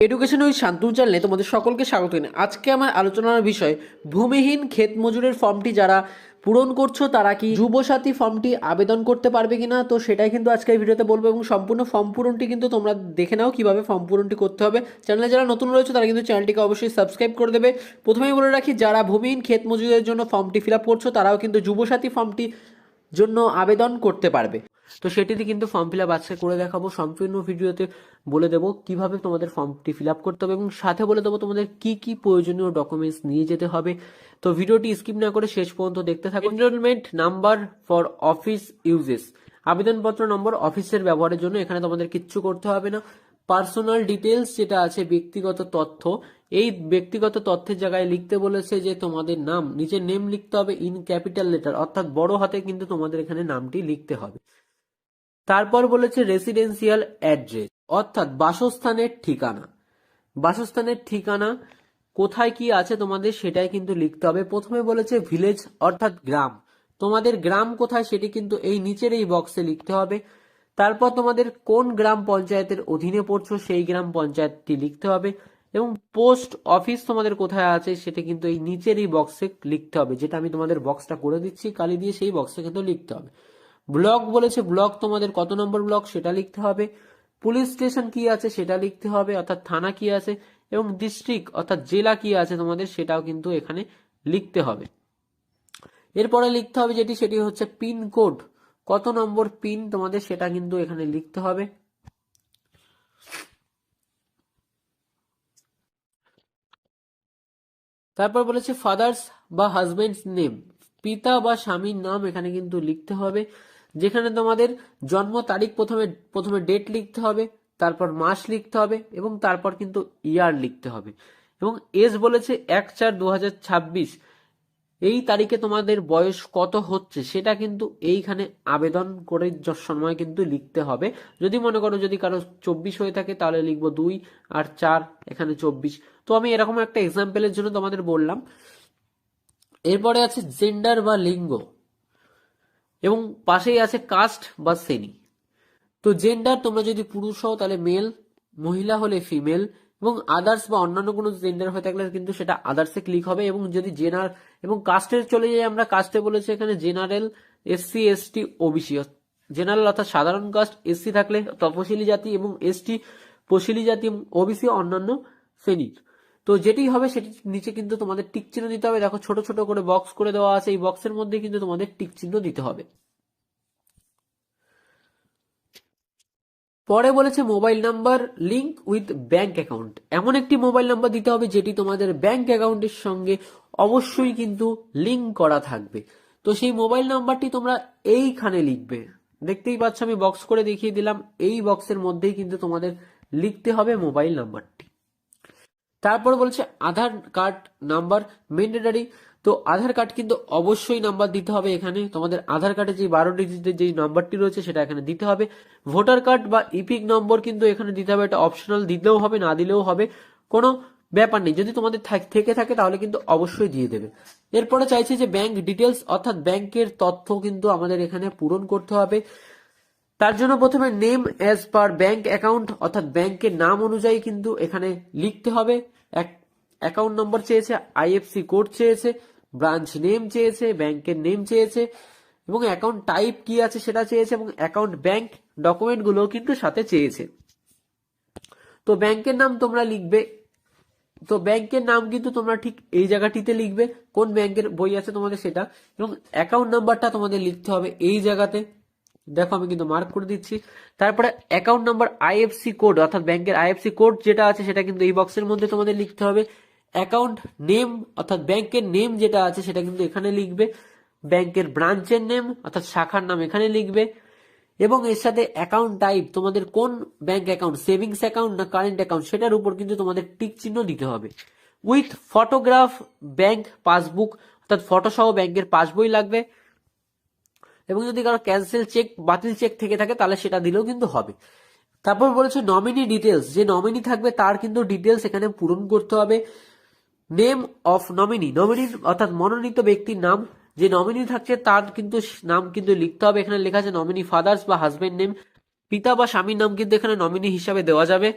Education with Shantanu চ্যানেলে তোমাদের সকলকে স্বাগত জানাই। আজকে আমার আলোচনার বিষয় ভূমিহীন ক্ষেত মজুরের ফর্মটি যারা পূরণ করছো তারা কি যুবসাথী ফর্মটি আবেদন করতে পারবে কিনা, তো সেটাই কিন্তু আজকে এই ভিডিওতে বলবো এবং সম্পূর্ণ ফর্ম পূরণটি কিন্তু তোমরা দেখে নাও কিভাবে ফর্ম পূরণটি করতে হবে। চ্যানেলে যারা নতুন রয়েছে তারা কিন্তু চ্যানেলটিকে অবশ্যই সাবস্ক্রাইব করে দেবে। প্রথমেই বলে রাখি, যারা ভূমিহীন ক্ষেত মজুরের জন্য ফর্মটি ফিল আপ করছো তারাও কিন্তু যুবসাথী ফর্মটি জন্য আবেদন করতে পারবে। তো সেটিতে কিন্তু ফর্ম ফিল আপ আজকে করে দেখাবো, সম্পূর্ণ ভিডিওতে বলে দেবো কিভাবে তোমাদের ফর্মটি ফিল আপ করতে হবে এবং সাথে বলে দেবো তোমাদের কি কি প্রয়োজনীয় ডকুমেন্টস নিয়ে যেতে হবে। তো ভিডিওটি স্কিপ না করে শেষ পর্যন্ত দেখতে থাকো। Enrolment number for office uses, আবেদনপত্র নম্বর অফিসের ব্যবহারের জন্য, এখানে তোমাদের কিচ্ছু করতে হবে না। পার্সোনাল ডিটেলস যেটা আছে ব্যক্তিগত তথ্য, এই ব্যক্তিগত তথ্যের জায়গায় লিখতে বলেছে যে তোমাদের নাম, নিজের নেম লিখতে হবে ইন ক্যাপিটাল লেটার, অর্থাৎ বড় হাতে কিন্তু তোমাদের এখানে নামটি লিখতে হবে। তারপর বলেছে রেসিডেন্সিয়াল অ্যাড্রেস, অর্থাৎ বাসস্থানের ঠিকানা। বাসস্থানের ঠিকানা কোথায় কি আছে তোমাদের সেটাই কিন্তু লিখতে হবে। প্রথমে বলেছে ভিলেজ অর্থাৎ গ্রাম, তোমাদের গ্রাম কোথায় সেটি কিন্তু এই নিচের এই বক্সে লিখতে হবে। তারপর তোমাদের কোন গ্রাম পঞ্চায়েতের অধীনে পড়ছো সেই গ্রাম পঞ্চায়েতটি লিখতে হবে এবং পোস্ট অফিস তোমাদের কোথায় আছে সেটা কিন্তু এই নিচের এই বক্সে লিখতে হবে, যেটা আমি তোমাদের বক্সটা করে দিচ্ছি কালি দিয়ে, সেই বক্সে কিন্তু লিখতে হবে। ব্লক বলেছে, ব্লক তোমাদের কত নম্বর ব্লক সেটা লিখতে হবে। পুলিশ স্টেশন কি আছে সেটা লিখতে হবে, অর্থাৎ থানা কি আছে, এবং ডিস্ট্রিক্ট অর্থাৎ জেলা কি আছে তোমাদের সেটাও কিন্তু এখানে লিখতে হবে। এরপরে লিখতে হবে সেটি হচ্ছে পিন কোড, কত নম্বর পিন তোমাদের সেটা কিন্তু এখানে লিখতে হবে। তারপর বলেছে ফাদার্স বা হাজবেন্ডস নেম, পিতা বা স্বামীর নাম এখানে কিন্তু লিখতে হবে, যেখানে তোমাদের জন্ম তারিখ প্রথমে প্রথমে ডেট লিখতে হবে, তারপর মাস লিখতে হবে এবং তারপর কিন্তু ইয়ার লিখতে হবে। এবং এজ বলেছে 1/4/2026, এই তারিখে তোমাদের বয়স কত হচ্ছে সেটা কিন্তু এইখানে আবেদন করে সময় কিন্তু লিখতে হবে। যদি মনে করো যদি কারো 24 হয়ে থাকে তাহলে লিখবো 2 আর 4, এখানে 24। তো আমি এরকম একটা এক্সাম্পলের জন্য তোমাদের বললাম। এরপরে আছে জেন্ডার বা লিঙ্গ এবং পাশেই আছে কাস্ট বা শ্রেণী। তো জেন্ডার তোমরা যদি পুরুষ হও তাহলে মেল, মহিলা হলে ফিমেল, এবং আদার্স বা অন্যান্য কোনো জেন্ডার হয়ে থাকলে কিন্তু সেটা আদার্সে ক্লিক হবে। এবং যদি জেনার এবং কাস্টের চলে যাই আমরা, কাস্টে বলেছে এখানে general, SC ST OBC. General অর্থাৎ সাধারণ কাস্ট, এসসি থাকলে তপশিলি জাতি এবং এসটি তপশিলি জাতি এবং ওবিসি অন্যান্য শ্রেণীর। তো যেটি হবে সেটি নিচে কিন্তু তোমাদের টিক চিহ্ন দিতে হবে। দেখো ছোট ছোট করে বক্স করে দেওয়া আছে, এই বক্সের মধ্যে কিন্তু তোমাদের টিক চিহ্ন দিতে হবে। পরে বলেছে mobile number link with bank account, এমন একটি মোবাইল নাম্বার দিতে হবে যেটি তোমাদের ব্যাংক অ্যাকাউন্টের সঙ্গে অবশ্যই কিন্তু লিঙ্ক করা থাকবে। তো সেই মোবাইল নাম্বারটি তোমরা এইখানে লিখবে, দেখতেই পাচ্ছ আমি বক্স করে দেখিয়ে দিলাম, এই বক্সের মধ্যেই কিন্তু তোমাদের লিখতে হবে মোবাইল নাম্বারটি। তারপর বলছে আধার কার্ড নাম্বার ম্যান্ডেটরি, তো আধার কার্ড কিন্তু অবশ্যই নাম্বার দিতে হবে। এখানে তোমাদের আধার কার্ডে যে 12 ডিজিটের যে নাম্বারটি রয়েছে সেটা এখানে দিতে হবে। ভোটার কার্ড বা ইপিক নম্বর কিন্তু এখানে দিতে হবে, এটা অপশনাল, দিলেও হবে না দিলেও হবে, কোনো ব্যাপার নেই, যদি তোমাদের থেকে থাকে তাহলে কিন্তু অবশ্যই দিয়ে দেবে। এরপরে চাইছে যে ব্যাংক ডিটেলস, অর্থাৎ ব্যাংকের তথ্য কিন্তু আমাদের এখানে পূরণ করতে হবে। তার জন্য প্রথমে name as per bank account, অর্থাৎ ব্যাংকের নাম অনুযায়ী কিন্তু এখানে লিখতে হবে। অ্যাকাউন্ট নম্বর চেয়েছে, আইএফসি কোড চেয়েছে, ব্রাঞ্চ নেম চেয়েছে, ব্যাংকের নেম চেয়েছে এবং অ্যাকাউন্ট টাইপ কি আছে সেটা চেয়েছে এবং অ্যাকাউন্ট ব্যাংক ডকুমেন্ট গুলো কিন্তু সাথে চেয়েছে। তো ব্যাংকের নাম তোমরা লিখবে, তো ব্যাংকের নাম কিন্তু তোমরা ঠিক এই জায়গাটিতে লিখবে, কোন ব্যাংকের বই আছে তোমাদের সেটা, এবং অ্যাকাউন্ট নাম্বারটা তোমাদের লিখতে হবে এই জায়গাতে। দেখো আমি কিন্তু মার্ক করে দিচ্ছি। তারপরে অ্যাকাউন্ট নাম্বার আইএফসি কোড, অর্থাৎ ব্যাংকের আইএফসি কোড যেটা আছে সেটা কিন্তু এই বক্সের মধ্যে তোমাদের লিখতে হবে। অ্যাকাউন্ট নেম অর্থাৎ ব্যাংকের নেম যেটা আছে সেটা কিন্তু এখানে লিখবে। ব্যাংকের ব্রাঞ্চের নেম অর্থাৎ শাখার নাম এখানে লিখবে এবং এর সাথে অ্যাকাউন্ট টাইপ, তোমাদের কোন ব্যাংক অ্যাকাউন্ট, সেভিংস অ্যাকাউন্ট না কারেন্ট অ্যাকাউন্ট, সেটার উপর কিন্তু তোমাদের টিক চিহ্ন দিতে হবে। উইথ ফটোগ্রাফ ব্যাংক পাসবুক, অর্থাৎ ফটো সহ ব্যাংকের পাসবই লাগবে এবং যদি কারো ক্যান্সেল চেক বাতিল চেক থেকে থাকে তাহলে সেটা দিলেও কিন্তু হবে। তারপর বলেছে নমিনি ডিটেলস, যে নমিনি থাকবে তার কিন্তু ডিটেলস এখানে পূরণ করতে হবে। নেম অফ নমিনি, নমিনি অর্থাৎ মনোনীত ব্যক্তির নাম, যে নমিনি থাকছে তার কিন্তু নাম কিন্তু লিখতে হবে। এখানে লেখা আছে নমিনি ফাদার্স বা হাজবেন্ড নেম, পিতা বা স্বামীর নাম কিন্তু এখানে নমিনি হিসাবে দেওয়া যাবে।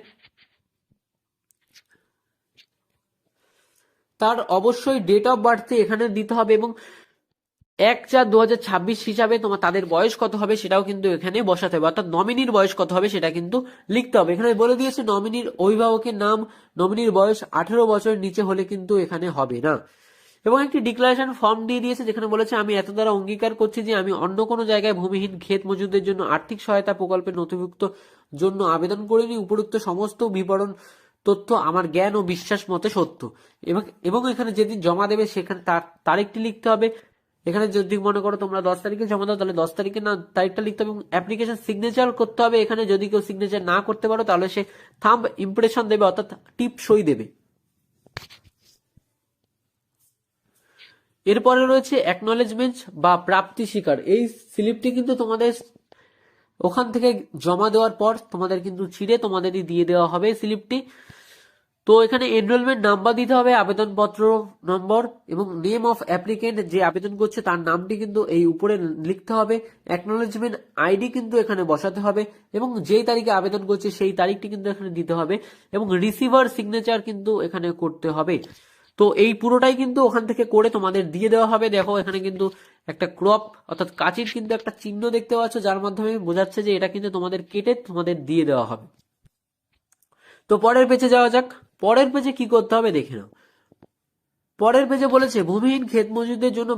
তার অবশ্যই ডেট অফ বার্থ এখানে দিতে হবে এবং 1/4/2026 হিসাবে তাদের বয়স কত হবে সেটাও কিন্তু এখানে বসাতে হবে, অর্থাৎ নমিনির বয়স কত হবে সেটা কিন্তু লিখতে হবে। এখানে বলে দিয়েছে নমিনির অভিভাবকের নাম, নমিনির বয়স 18 বছরের নিচে হলে কিন্তু এখানে হবে না। এবং একটি ডিক্লারেশন ফর্ম দিয়ে দিয়েছে যেখানে বলেছে আমি এত দ্বারা অঙ্গীকার করছি যে আমি অন্য কোনো জায়গায় ভূমিহীন ক্ষেত মজুরদের জন্য আর্থিক সহায়তা প্রকল্পের নথিভুক্ত জন্য আবেদন করিনি। উপরোক্ত সমস্ত বিবরণ তথ্য আমার জ্ঞান ও বিশ্বাস মতে সত্য। এবং এখানে যেদিন জমা দেবে সেখানে তার তারিখটি লিখতে হবে। এখানে যদি মনে করো তোমরা 10 তারিখে জমা দাও তাহলে 10 তারিখে না তারিখটা লিখতে হবে এবং অ্যাপ্লিকেশন সিগনেচার করতে হবে। এখানে যদি কেউ সিগনেচার না করতে পারো তাহলে সে থাম্ব ইমপ্রেশন দেবে, অর্থাৎ টিপ সই দেবে। এরপরে রয়েছে অ্যাকনলেজমেন্ট বা প্রাপ্তি স্বীকার। এই স্লিপটি কিন্তু তোমাদের ওখান থেকে জমা দেওয়ার পর তোমাদের কিন্তু ছিঁড়ে তোমাদেরই দিয়ে দেওয়া হবে স্লিপটি। তো এখানে এনরোলমেন্ট নাম্বার দিতে হবে, আবেদনপত্র নম্বর এবং নেম অফ অ্যাপ্লিকেন্ট, যে আবেদন করছে তার নামটি কিন্তু এই উপরে লিখতে হবে। অ্যাকনলেজমেন্ট আইডি কিন্তু এখানে বসাতে হবে এবং যেই তারিখে আবেদন করছে সেই তারিখটি কিন্তু এখানে দিতে হবে এবং রিসিভার সিগনেচার কিন্তু এখানে করতে হবে। তো এই পুরোটাই কিন্তু ওখান থেকে করে তোমাদের দিয়ে দেওয়া হবে। দেখো এখানে কিন্তু একটা ক্রপ অর্থাৎ কাচির কিন্তু একটা চিহ্ন দেখতে পাচ্ছ, যার মাধ্যমে বোঝাচ্ছে যে এটা কিন্তু তোমাদের কেটে তোমাদের দিয়ে দেওয়া হবে। তো পরের পেজে যাওয়া যাক। পরের পেজে কি করতে হবে দেখে নাও। পরের পেজে বলেছে ভূমিহীন ক্ষেত মজুরদের জন্য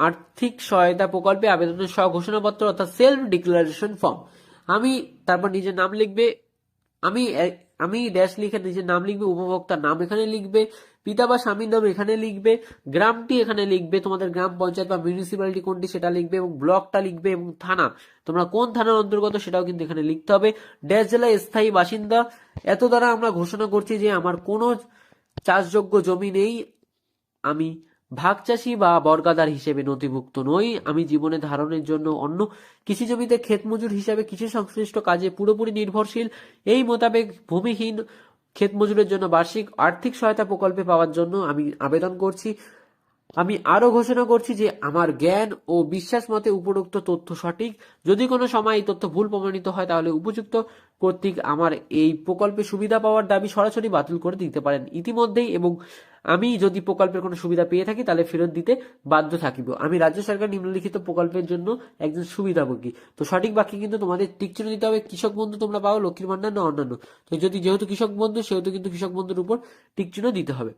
আর্থিক সহায়তা প্রকল্পে আবেদনের সহ ঘোষণাপত্র অর্থাৎ সেলফ ডিক্লারেশন ফর্ম। তারপর নিজের নাম লিখবে, আমি আমি ড্যাশ লিখে নিজের নাম লিখবে, উপভোক্তার নাম এখানে লিখবে, পিতা বা স্বামীর নাম এখানে লিখবে, গ্রামটি এখানে লিখবে, তোমাদের গ্রাম পঞ্চায়েত বা মিউনিসিপ্যালিটি কোনটি সেটা লিখবে এবং ব্লকটা লিখবে এবং থানা তোমরা কোন থানার অন্তর্গত সেটাও কিন্তু এখানে লিখতে হবে। ড্যাশ জেলায় স্থায়ী বাসিন্দা, এত দ্বারা আমরা ঘোষণা করছি যে আমার কোনো চাষযোগ্য জমি নেই, আমি ভাগ চাষি বা বর্গাদার হিসেবে নথিভুক্ত নই, আমি জীবনে ধারণের জন্য অন্য কৃষি জমিতে ক্ষেত মজুর হিসাবে কৃষি সংশ্লিষ্ট কাজে পুরোপুরি নির্ভরশীল। এই মোতাবেক ভূমিহীন ক্ষেত মজুরের জন্য বার্ষিক আর্থিক সহায়তা প্রকল্পে পাওয়ার জন্য আমি আবেদন করছি। আমি আরো ঘোষণা করছি যে আমার জ্ঞান ও বিশ্বাস মতে উপরোক্ত তথ্য সঠিক। যদি কোনো সময় এই তথ্য ভুল প্রমাণিত হয় তাহলে উপযুক্ত কর্তৃক আমার এই প্রকল্পে সুবিধা পাওয়ার দাবি সরাসরি বাতিল করে দিতে পারেন ইতিমধ্যেই, এবং আমি যদি প্রকল্পের কোনো সুবিধা পেয়ে থাকি তাহলে ফেরত দিতে বাধ্য থাকিব। আমি রাজ্য সরকার নিম্নলিখিত প্রকল্পের জন্য একজন সুবিধাভোগী। তো সঠিক বাক্যে কিন্তু তোমাদের টিক চিহ্ন দিতে হবে। কৃষক বন্ধু তোমরা পাও, লক্ষ্মীর ভান্ডার না অন্যান্য। তো যেহেতু কৃষক বন্ধু সেহেতু কিন্তু কৃষক বন্ধুর উপর টিক চিহ্ন দিতে হবে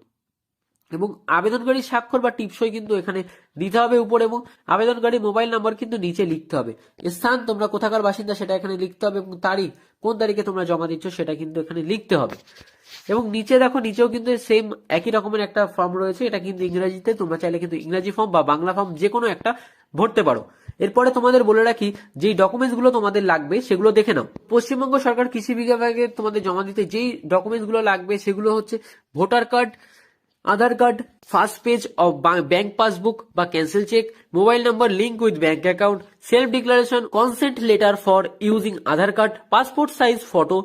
এবং আবেদনকারী স্বাক্ষর বা টিপসই কিন্তু এখানে দিতে হবে উপরে, এবং আবেদনকারী মোবাইল নাম্বার কিন্তু নিচে লিখতে হবে। স্থান তোমরা কোথাকার বাসিন্দা সেটা এখানে লিখতে হবে এবং তারিখ কোন তারিখে তোমরা জমা দিচ্ছ সেটা কিন্তু এখানে লিখতে হবে। এবং নিচে দেখো, নিচেও কিন্তু সেম একই রকমের একটা ফর্ম রয়েছে, এটা কিন্তু ইংরেজিতে, তোমরা চাইলে কিন্তু ইংরেজি ফর্ম বা বাংলা ফর্ম যে কোনো একটা ভরতে পারো। এরপরে তোমাদের বলে রাখি যেই ডকুমেন্টস গুলো তোমাদের লাগবে সেগুলো দেখে নাও। পশ্চিমবঙ্গ সরকার কৃষি বিভাগে তোমাদের জমা দিতে যেই ডকুমেন্টস গুলো লাগবে সেগুলো হচ্ছে voter card, Aadhaar card, first page of bank passbook বা cancel cheque, mobile number link with bank account, self declaration, consent letter for using Aadhaar card, passport size photo,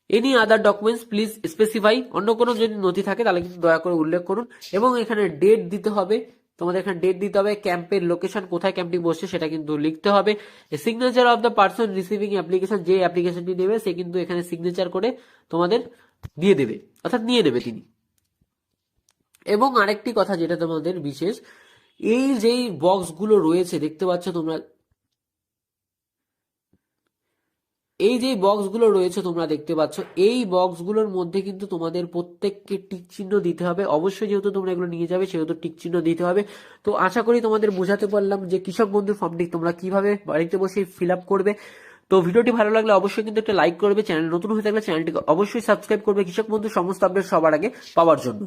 any other documents please specify. অন্য কোনো যদি নথি থাকে তাহলে কিন্তু দয়া করে উল্লেখ করুন এবং এখানে ডেট দিতে হবে। তোমাদের এখানে ডেট দিতে হবে, ক্যাম্পের লোকেশন কোথায় ক্যাম্পটি বসছে সেটা কিন্তু লিখতে হবে। Signature of the person receiving application, যে অ্যাপ্লিকেশনটি নেবে সে কিন্তু এখানে সিগনেচার করে তোমাদের দিয়ে দেবে, অর্থাৎ নিয়ে নেবে তিনি। এবং আরেকটি কথা যেটা তোমাদের বিশেষ, এই যেই বক্সগুলো রয়েছে দেখতে পাচ্ছ তোমরা, এই যে বক্সগুলো রয়েছে তোমরা দেখতে পাচ্ছ, এই বক্সগুলোর মধ্যে কিন্তু তোমাদের প্রত্যেককে টিক চিহ্ন দিতে হবে। অবশ্যই যেহেতু তোমরা এগুলো নিয়ে যাবে সেহেতু টিক চিহ্ন দিতে হবে। তো আশা করি তোমাদের বোঝাতে পারলাম যে কৃষক বন্ধুর ফর্মটি তোমরা কিভাবে বাড়িতে বসে ফিল আপ করবে। তো ভিডিওটি ভালো লাগলে অবশ্যই কিন্তু একটা লাইক করবে, চ্যানেল নতুন হয়ে থাকলে চ্যানেলটিকে অবশ্যই সাবস্ক্রাইব করবে কৃষক বন্ধুর সমস্ত আপডেট সবার আগে পাওয়ার জন্য।